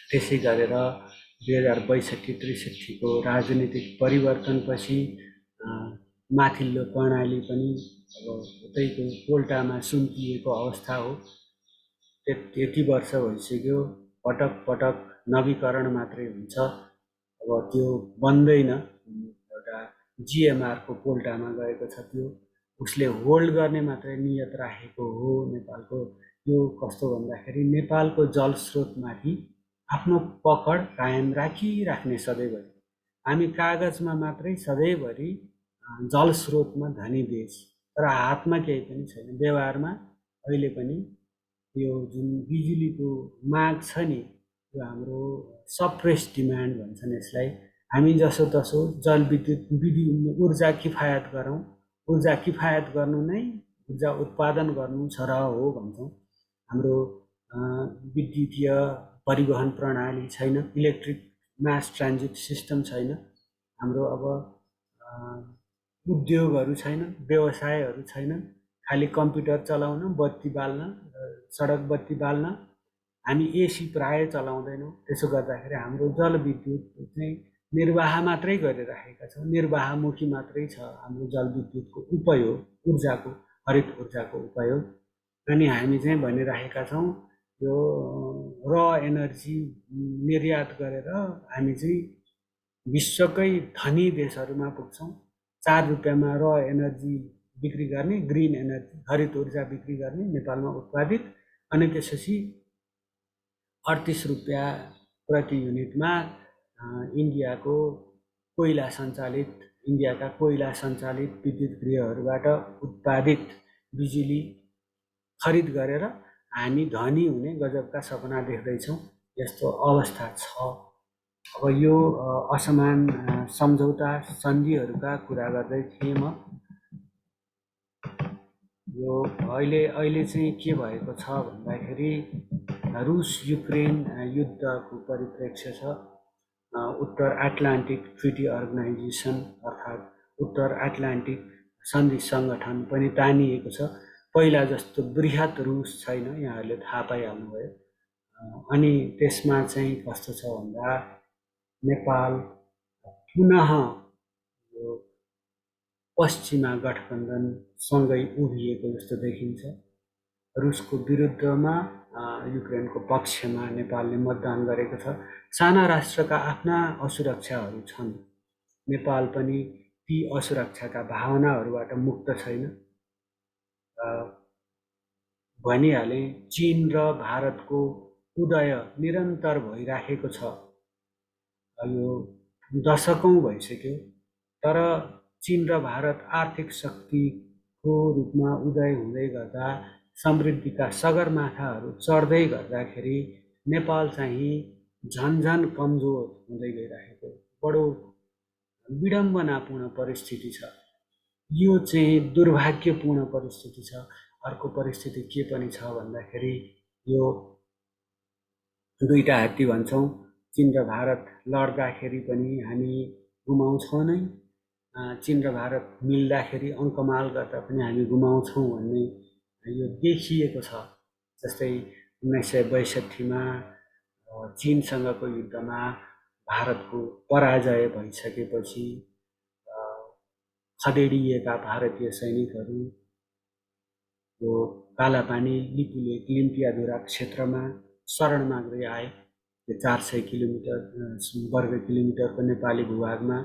त्यसै गरेर 2062-63को राजनीतिक परिवर्तनपछि माथिल्लो कर्णाली पनि अब उतैको पोल्टामा सुम्पिएको अवस्था हो। त्यति वर्ष भइसक्यो, पटक पटक नवीकरण मात्रै हुन्छ। अब त्यो बन्दैन। एउटा GMRको पोल्टामा गएको छ, त्यो उसले होल्ड गर्ने मात्रै नियत राखेको हो नेपालको। यो कस्तो भन्दाखेरि नेपालको जलस्रोतमाथि आफ्नो पकड कायम राखिराख्ने सधैँभरि। हामी कागजमा मात्रै सधैँभरि जलस्रोतमा धनी देश, तर हातमा केही पनि छैन। व्यवहारमा अहिले पनि यो जुन बिजुलीको माग छ नि, यो हाम्रो सप्रेस डिमान्ड भन्छन् यसलाई। हामी जसोतसो जलविद्युत ऊर्जा किफायत गरौँ, ऊर्जा किफायत गर्नु नै ऊर्जा उत्पादन गर्नु छ र हो भन्छौँ। हाम्रो विद्युतीय परिवहन प्रणाली छैन, इलेक्ट्रिक मास ट्रान्जिट सिस्टम छैन। हाम्रो अब उद्योगहरू छैन, व्यवसायहरू छैन। खालि कम्प्युटर चलाउन, बत्ती बाल्न, सडक बत्ती बाल्न। हामी AC प्राय चलाउँदैनौँ। त्यसो गर्दाखेरि हाम्रो जलविद्युत चाहिँ निर्वाह मात्रै गरिराखेका छौँ, निर्वाहमुखी मात्रै छ हाम्रो जलविद्युतको उपयोग, ऊर्जाको, हरित ऊर्जाको उपयोग। अनि हामी चाहिँ भनिराखेका छौँ यो र एनर्जी निर्यात गरेर हामी चाहिँ विश्वकै धनी देशहरूमा पुग्छौँ। 4 रुपियाँमा र एनर्जी बिक्री गर्ने, ग्रिन एनर्जी, हरित ऊर्जा बिक्री गर्ने नेपालमा उत्पादित। अनि त्यसपछि 38 रुपियाँ प्रति युनिटमा इन्डियाका कोइला सञ्चालित विद्युत गृहहरूबाट उत्पादित बिजुली खरिद गरेर हामी धनी हुने गजबका सपना देख्दैछौँ। यस्तो अवस्था छ। अब यो असमान सम्झौता सन्धिहरूका कुरा गर्दै थिएँ म। यो अहिले चाहिँ के भएको छ भन्दाखेरि रुस युक्रेन युद्धको परिप्रेक्ष्य छ। उत्तर एटलान्टिक ट्रिटी अर्गनाइजेसन अर्थात् उत्तर एटलान्टिक सन्धि सङ्गठन पनि तानिएको छ। पहिला जस्तो बृहत रुस छैन, यहाँहरूले थाहा पाइहाल्नुभयो। अनि त्यसमा चाहिँ कस्तो छ भन्दा नेपाल पुनः यो पश्चिमा गठबन्धनसँगै उभिएको जस्तो देखिन्छ। रुसको विरुद्धमा युक्रेनको पक्षमा नेपालले मतदान गरेको छ। साना राष्ट्रका आफ्ना असुरक्षाहरू छन्। नेपाल पनि ती असुरक्षाका भावनाहरूबाट मुक्त छैन। भनिहाले चीन र भारतको उदय निरन्तर भइराखेको छ। यो दशकौं भइसक्यो। तर चीन र भारत आर्थिक शक्तिको रूपमा उदय हुँदै गर्दा, समृद्धिका सगरमाथाहरू चढ्दै गर्दाखेरि नेपाल चाहिँ झन्झन कमजोर हुँदै गइरहेको बडो विडम्बनापूर्ण परिस्थिति छ। यो चाहिँ दुर्भाग्यपूर्ण परिस्थिति छ। अर्को परिस्थिति के पनि छ भन्दाखेरि यो दुईटा हात्ती भन्छौँ, चीन र भारत लड्दाखेरि पनि हामी गुमाउँछौँ नै, चीन र भारत मिल्दाखेरि अङ्कमाल गर्दा पनि हामी गुमाउँछौँ भन्ने यो देखिएको छ। जस्तै 1962मा चीनसँगको युद्धमा भारतको पराजय भइसकेपछि खदेडिएका भारतीय सैनिकहरू यो कालापानी लिपुलेक लिम्पियाधुरा क्षेत्रमा शरण माग्दै आए। यो 400 किलोमिटर वर्ग किलोमिटरको नेपाली भूभागमा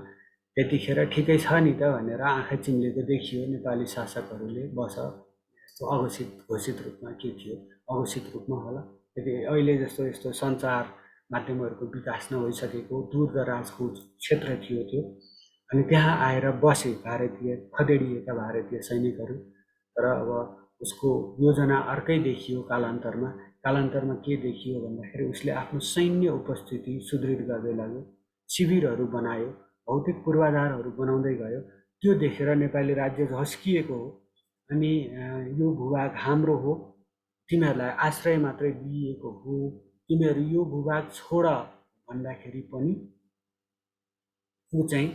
त्यतिखेर ठिकै छ नि त भनेर आँखा चिम्लेको देखियो नेपाली शासकहरूले। बस यस्तो घोषित रूपमा के थियो, अघोषित रूपमा होला। त्यति अहिले जस्तो यस्तो सञ्चार माध्यमहरूको विकास नभइसकेको दूरदराजको क्षेत्र थियो त्यो। अनि त्यहाँ आएर बसे खदेडिएका भारतीय सैनिकहरू। तर अब उसको योजना अर्कै देखियो कालान्तरमा के देखियो भन्दाखेरि उसले आफ्नो सैन्य उपस्थिति सुदृढ गर्दै लाग्यो, शिविरहरू बनायो, भौतिक पूर्वाधारहरू बनाउँदै गयो। त्यो देखेर नेपाली राज्य झस्किएको हो। अनि यो भूभाग हाम्रो हो, तिमीहरूलाई आश्रय मात्रै दिइएको हो, तिमीहरू यो भूभाग छोड भन्दाखेरि पनि ऊ चाहिँ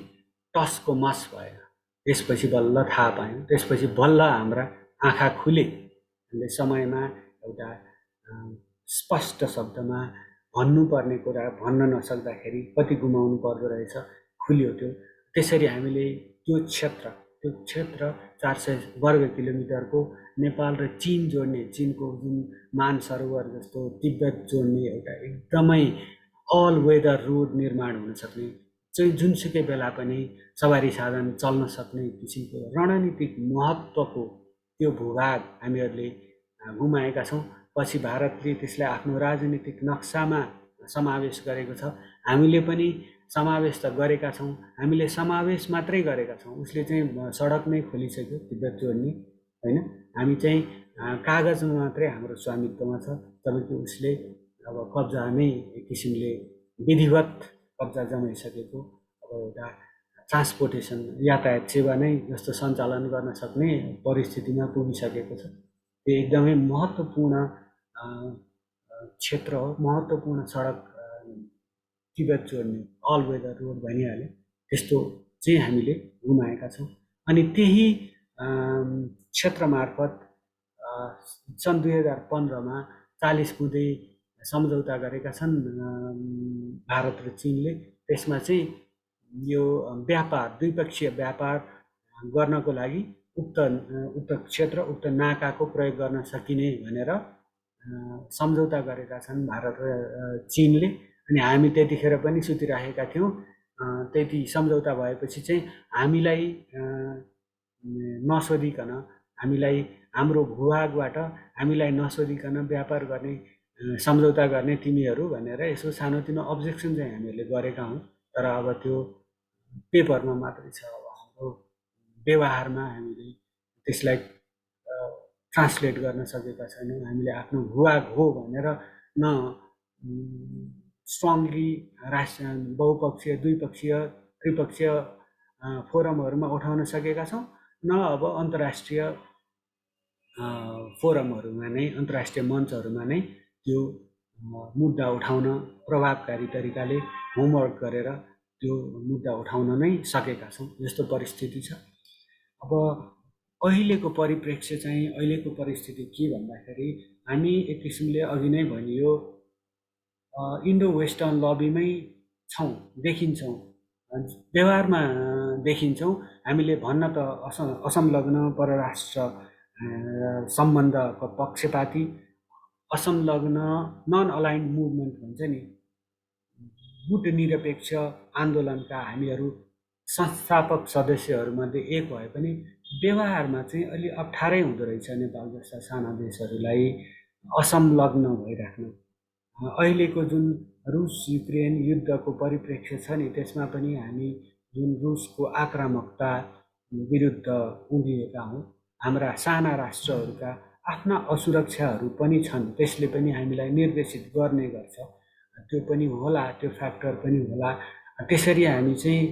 टसको मस भयो। त्यसपछि बल्ल थाहा पायौँ, त्यसपछि बल्ल हाम्रा आँखा खुले। हामीले समयमा एउटा स्पष्ट शब्दमा भन्नुपर्ने कुरा भन्न नसक्दाखेरि कति गुमाउनु पर्दो रहेछ, खुल्यो त्यो। त्यसरी हामीले त्यो क्षेत्र 400 वर्ग किलोमिटरको नेपाल र चीन जोड्ने, चीनको जुन मानसरोवर जस्तो तिब्बत जोड्ने एउटा एकदमै अल वेदर रोड निर्माण हुन सक्ने, चाहिँ जुनसुकै बेला पनि सवारी साधन चल्न सक्ने किसिमको रणनीतिक महत्त्वको त्यो भूभाग हामीहरूले गुमाएका छौँ। पछि भारतले त्यसलाई आफ्नो राजनीतिक नक्सामा समावेश गरेको छ। हामीले पनि समावेश त गरेका छौँ, हामीले समावेश मात्रै गरेका छौँ। उसले चाहिँ सडक नै खोलिसक्यो तिब्बत जोड्ने, होइन। हामी चाहिँ कागजमा मात्रै हाम्रो स्वामित्वमा छ, जबकि उसले अब कब्जा नै एक किसिमले विधिवत कब्जा जमाइसकेको। अब एउटा ट्रान्सपोर्टेसन यातायात सेवा नै जस्तो सञ्चालन गर्न सक्ने परिस्थितिमा पुगिसकेको छ। त्यो एकदमै महत्त्वपूर्ण क्षेत्र हो, महत्त्वपूर्ण सडक तिब्बत जोड्ने अल वेदर रोड भनिहाल्यो, त्यस्तो चाहिँ हामीले गुमाएका छौँ। अनि त्यही क्षेत्र मार्फत सन् 2015मा 40 बुँदे सम्झौता गरेका छन् भारत र चीनले। त्यसमा चाहिँ यो व्यापार, द्विपक्षीय व्यापार गर्नको लागि उक्त क्षेत्र, उक्त नाकाको प्रयोग गर्न सकिने भनेर सम्झौता गरेका छन् भारत र चीनले। अनि हामी त्यतिखेर पनि सुतिराखेका थियौँ। त्यति सम्झौता भएपछि चाहिँ हामीलाई नसोधिकन, हामीलाई हाम्रो भूभागबाट हामीलाई नसोधिकन व्यापार गर्ने, सम्झौता गर्ने तिमीहरू भनेर यसो सानोतिनो अब्जेक्सन चाहिँ हामीहरूले गरेका हौँ। तर अब त्यो पेपरमा मात्रै छ। अब हाम्रो व्यवहारमा हामीले त्यसलाई ट्रान्सलेट गर्न सकेका छैनौँ। हामीले आफ्नो भूभाग हो भनेर न स्ट्रङली बहुपक्षीय, द्विपक्षीय, त्रिपक्षीय फोरमहरूमा उठाउन सकेका छौँ, न अब अन्तर्राष्ट्रिय फोरमहरूमा नै, अन्तर्राष्ट्रिय मञ्चहरूमा नै त्यो मुद्दा उठाउन प्रभावकारी तरिकाले होमवर्क गरेर त्यो मुद्दा उठाउन नै सकेका छौँ, यस्तो परिस्थिति छ। अब अहिलेको परिप्रेक्ष्य चाहिँ, अहिलेको परिस्थिति के भन्दाखेरि हामी एक किसिमले अघि नै भनियो इन्डो वेस्टर्न लबीमै छौँ, देखिन्छौँ, व्यवहारमा देखिन्छौँ। हामीले भन्न त असंलग्न परराष्ट्र सम्बन्धको पक्षपाती, असंलग्न नन अलाइन्ड मुभमेन्ट भन्छ नि, गुटनिरपेक्ष आन्दोलनका हामीहरू संस्थापक सदस्यहरूमध्ये एक भए पनि व्यवहारमा चाहिँ अलि अप्ठ्यारै हुँदो रहेछ नेपाल जस्ता साना देशहरूलाई असंलग्न भइराख्न। अहिलेको जुन रुस युक्रेन युद्धको परिप्रेक्ष्य छ नि, त्यसमा पनि हामी जुन रुसको आक्रामकता विरुद्ध उभिएका हौँ, हाम्रा साना राष्ट्रहरूका आफ्ना असुरक्षाहरू पनि छन्, त्यसले पनि हामीलाई निर्देशित गर्ने गर्छ। त्यो पनि होला, त्यो फ्याक्टर पनि होला। त्यसरी हामी चाहिँ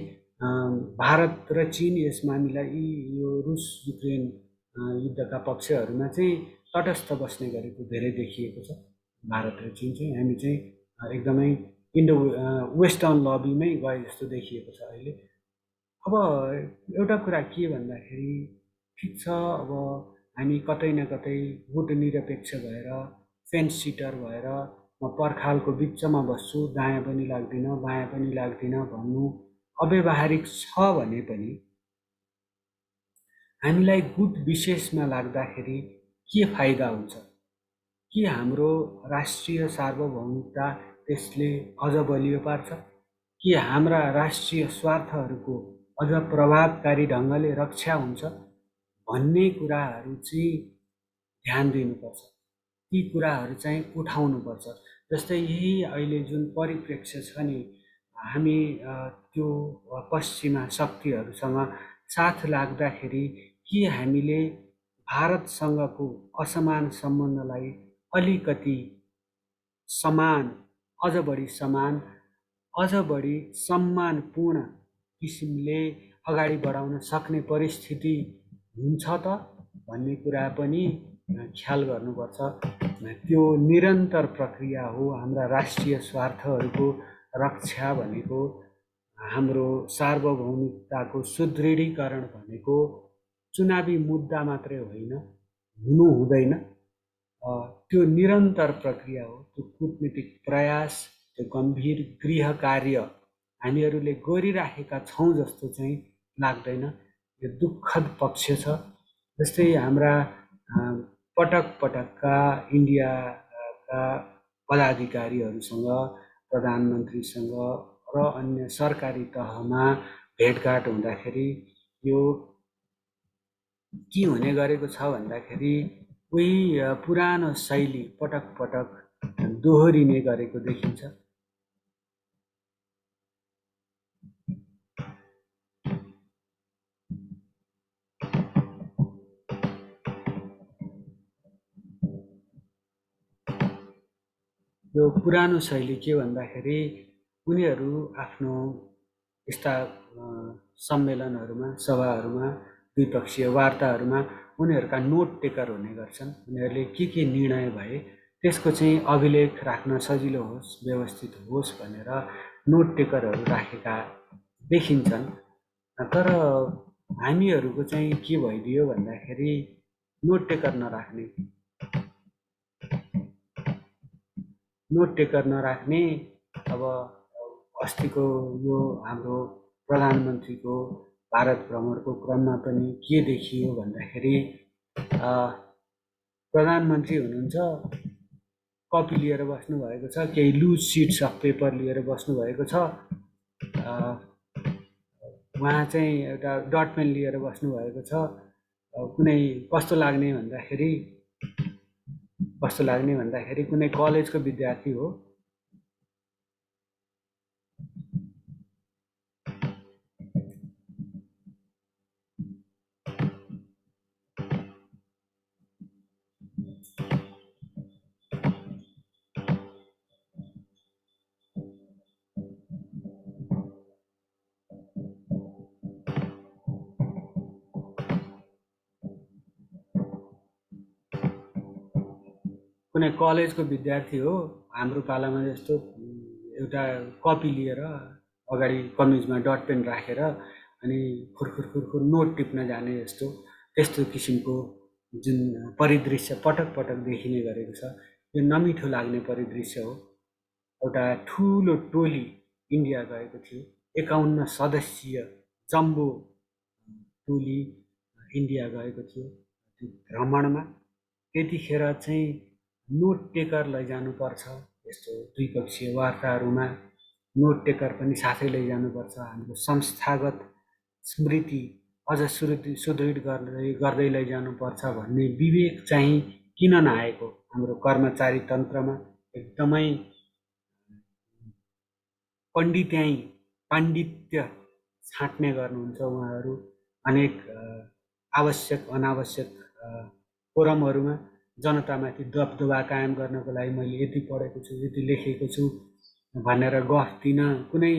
भारत र चीन यस मामिलाई, यो रुस युक्रेन युद्धका पक्षहरूमा चाहिँ तटस्थ बस्ने गरेको धेरै देखिएको छ। भारत र चीन चाहिँ, हामी चाहिँ एकदमै इन्डो वेस्टर्न लबीमै गए जस्तो देखिएको छ अहिले। अब एउटा कुरा के भन्दाखेरि, ठिक छ, अब हामी कतै न कतै गुटनिरपेक्ष भएर फेन्स सिटर भएर म पर्खालको बिचमा बस्छु, दायाँ पनि लाग्दिनँ बायाँ पनि लाग्दिनँ भन्नु अव्यावहारिक छ भने पनि हामीलाई गुट विशेषमा लाग्दाखेरि के फाइदा हुन्छ? के हाम्रो राष्ट्रिय सार्वभौमिकता त्यसले अझ बलियो पार्छ? के हाम्रा राष्ट्रिय स्वार्थहरूको अझ प्रभावकारी ढङ्गले रक्षा हुन्छ भन्ने कुराहरू चाहिँ ध्यान दिनुपर्छ। ती कुराहरू चाहिँ उठाउनुपर्छ। जस्तै यही अहिले जुन परिप्रेक्ष्य छ नि, हामी त्यो पश्चिमा शक्तिहरूसँग साथ लाग्दाखेरि के हामीले भारतसँगको असमान सम्बन्धलाई अलिकति समान, अझ बढी समान, अझ बढी सम्मानपूर्ण किसिमले अगाडि बढाउन सक्ने परिस्थिति हुन्छ त भन्ने कुरा पनि ख्याल गर्नुपर्छ। त्यो निरन्तर प्रक्रिया हो। हाम्रा राष्ट्रिय स्वार्थहरूको रक्षा भनेको, हाम्रो सार्वभौमिकताको सुदृढीकरण भनेको चुनावी मुद्दा मात्रै होइन, हुनु हुँदैन। त्यो निरन्तर प्रक्रिया हो। त्यो कूटनीतिक प्रयास, त्यो गम्भीर गृह कार्य हामीहरूले गरिराखेका छौँ जस्तो चाहिँ लाग्दैन। यो दुःखद पक्ष छ। जस्तै हाम्रा पटक पटकका इन्डियाका पदाधिकारीहरूसँग, प्रधानमन्त्रीसँग र अन्य सरकारी तहमा भेटघाट हुँदाखेरि यो के हुने गरेको छ भन्दाखेरि उही पुरानो शैली पटक पटक दोहोरिने गरेको देखिन्छ। यो पुरानो शैली के भन्दाखेरि उनीहरू आफ्नो यस्ता सम्मेलनहरूमा, सभाहरूमा, द्विपक्षीय वार्ताहरूमा उनीहरूका नोट टेकर हुने गर्छन्। उनीहरूले के निर्णय भए त्यसको चाहिँ अभिलेख राख्न सजिलो होस्, व्यवस्थित होस् भनेर नोट टेकरहरू राखेका देखिन्छन्। तर हामीहरूको चाहिँ के भइदियो भन्दाखेरि नोट टेकर नराख्ने, अब अस्तिको यो हाम्रो प्रधानमन्त्रीको भारत भ्रमणको क्रममा पनि के देखियो भन्दाखेरि प्रधानमन्त्री हुनुहुन्छ, कपी लिएर बस्नुभएको छ, केही लुज सिट्स अफ पेपर लिएर बस्नुभएको छ। उहाँ चाहिँ एउटा डट पेन लिएर बस्नुभएको छ। कुनै कस्तो लाग्ने भन्दाखेरि कुनै कलेजको विद्यार्थी हो, कुनै कलेजको विद्यार्थी हो, हाम्रो पालामा जस्तो एउटा कपी लिएर अगाडि कमिजमा डट पेन राखेर अनि खुरखुर नोट टिप्न जाने जस्तो, त्यस्तो किसिमको जुन परिदृश्य पटक पटक देखिने गरेको छ, यो नमिठो लाग्ने परिदृश्य हो। एउटा ठुलो टोली इन्डिया गएको थियो, 51 सदस्यीय जम्बो टोली इन्डिया गएको थियो त्यो भ्रमणमा। त्यतिखेर चाहिँ नोट टेकर लैजानुपर्छ। यस्तो द्विपक्षीय वार्ताहरूमा नोट टेकर पनि साथै लैजानुपर्छ। हाम्रो संस्थागत स्मृति अझ सुदृढ गर्दै लैजानुपर्छ भन्ने विवेक चाहिँ किन नआएको? हाम्रो कर्मचारी तन्त्रमा एकदमै पाण्डित्य छाट्ने गर्नुहुन्छ उहाँहरू। अनेक आवश्यक अनावश्यक फोरमहरूमा जनतामाथि दबदबा कायम गर्नको लागि मैले यति पढेको छु, यति लेखेको छु भनेर गफ दिन कुनै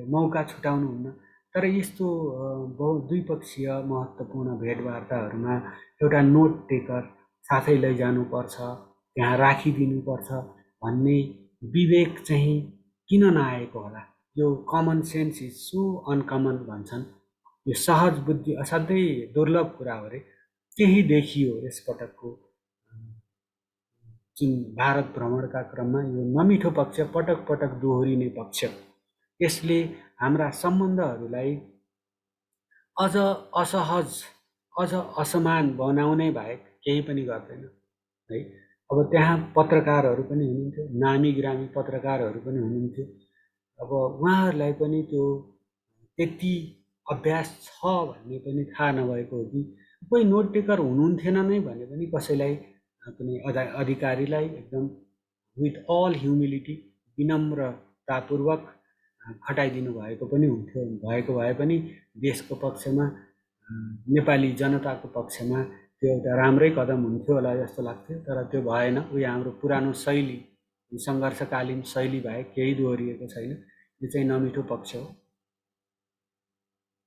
मौका छुटाउनुहुन्न। तर यस्तो द्विपक्षीय महत्त्वपूर्ण भेटवार्ताहरूमा एउटा नोट टेकर साथै लैजानुपर्छ, त्यहाँ राखिदिनुपर्छ भन्ने विवेक चाहिँ किन नआएको होला? यो common sense is so uncommon भन्छन्। यो सहज बुद्धि असाध्यै दुर्लभ कुरा हो रे। केही देखियो यसपटकको जुन भारत भ्रमणका क्रममा यो नमिठो पक्ष पटक पटक दोहोरिने पक्ष, यसले हाम्रा सम्बन्धहरूलाई अझ असहज अझ असमान बनाउने बाहेक केही पनि गर्दैन है। अब त्यहाँ पत्रकारहरू पनि हुनुहुन्थ्यो, नामी ग्रामी पत्रकारहरू पनि हुनुहुन्थ्यो। अब उहाँहरूलाई पनि त्यो त्यति अभ्यास छ भन्ने पनि थाहा नभएको हो कि कोही नोट टेकर हुनुहुन्थेन नै भने पनि कसैलाई कुनै अधिकारीलाई एकदम विथ अल ह्युमिलिटी विनम्रतापूर्वक खटाइदिनु भएको पनि हुन्थ्यो। भएको भए पनि देशको पक्षमा नेपाली जनताको पक्षमा त्यो एउटा राम्रै कदम हुन्थ्यो होला जस्तो लाग्थ्यो। तर त्यो भएन। उयो हाम्रो पुरानो शैली, सङ्घर्षकालीन शैली बाहेक केही दोहोरिएको छैन। यो चाहिँ नमिठो पक्ष हो।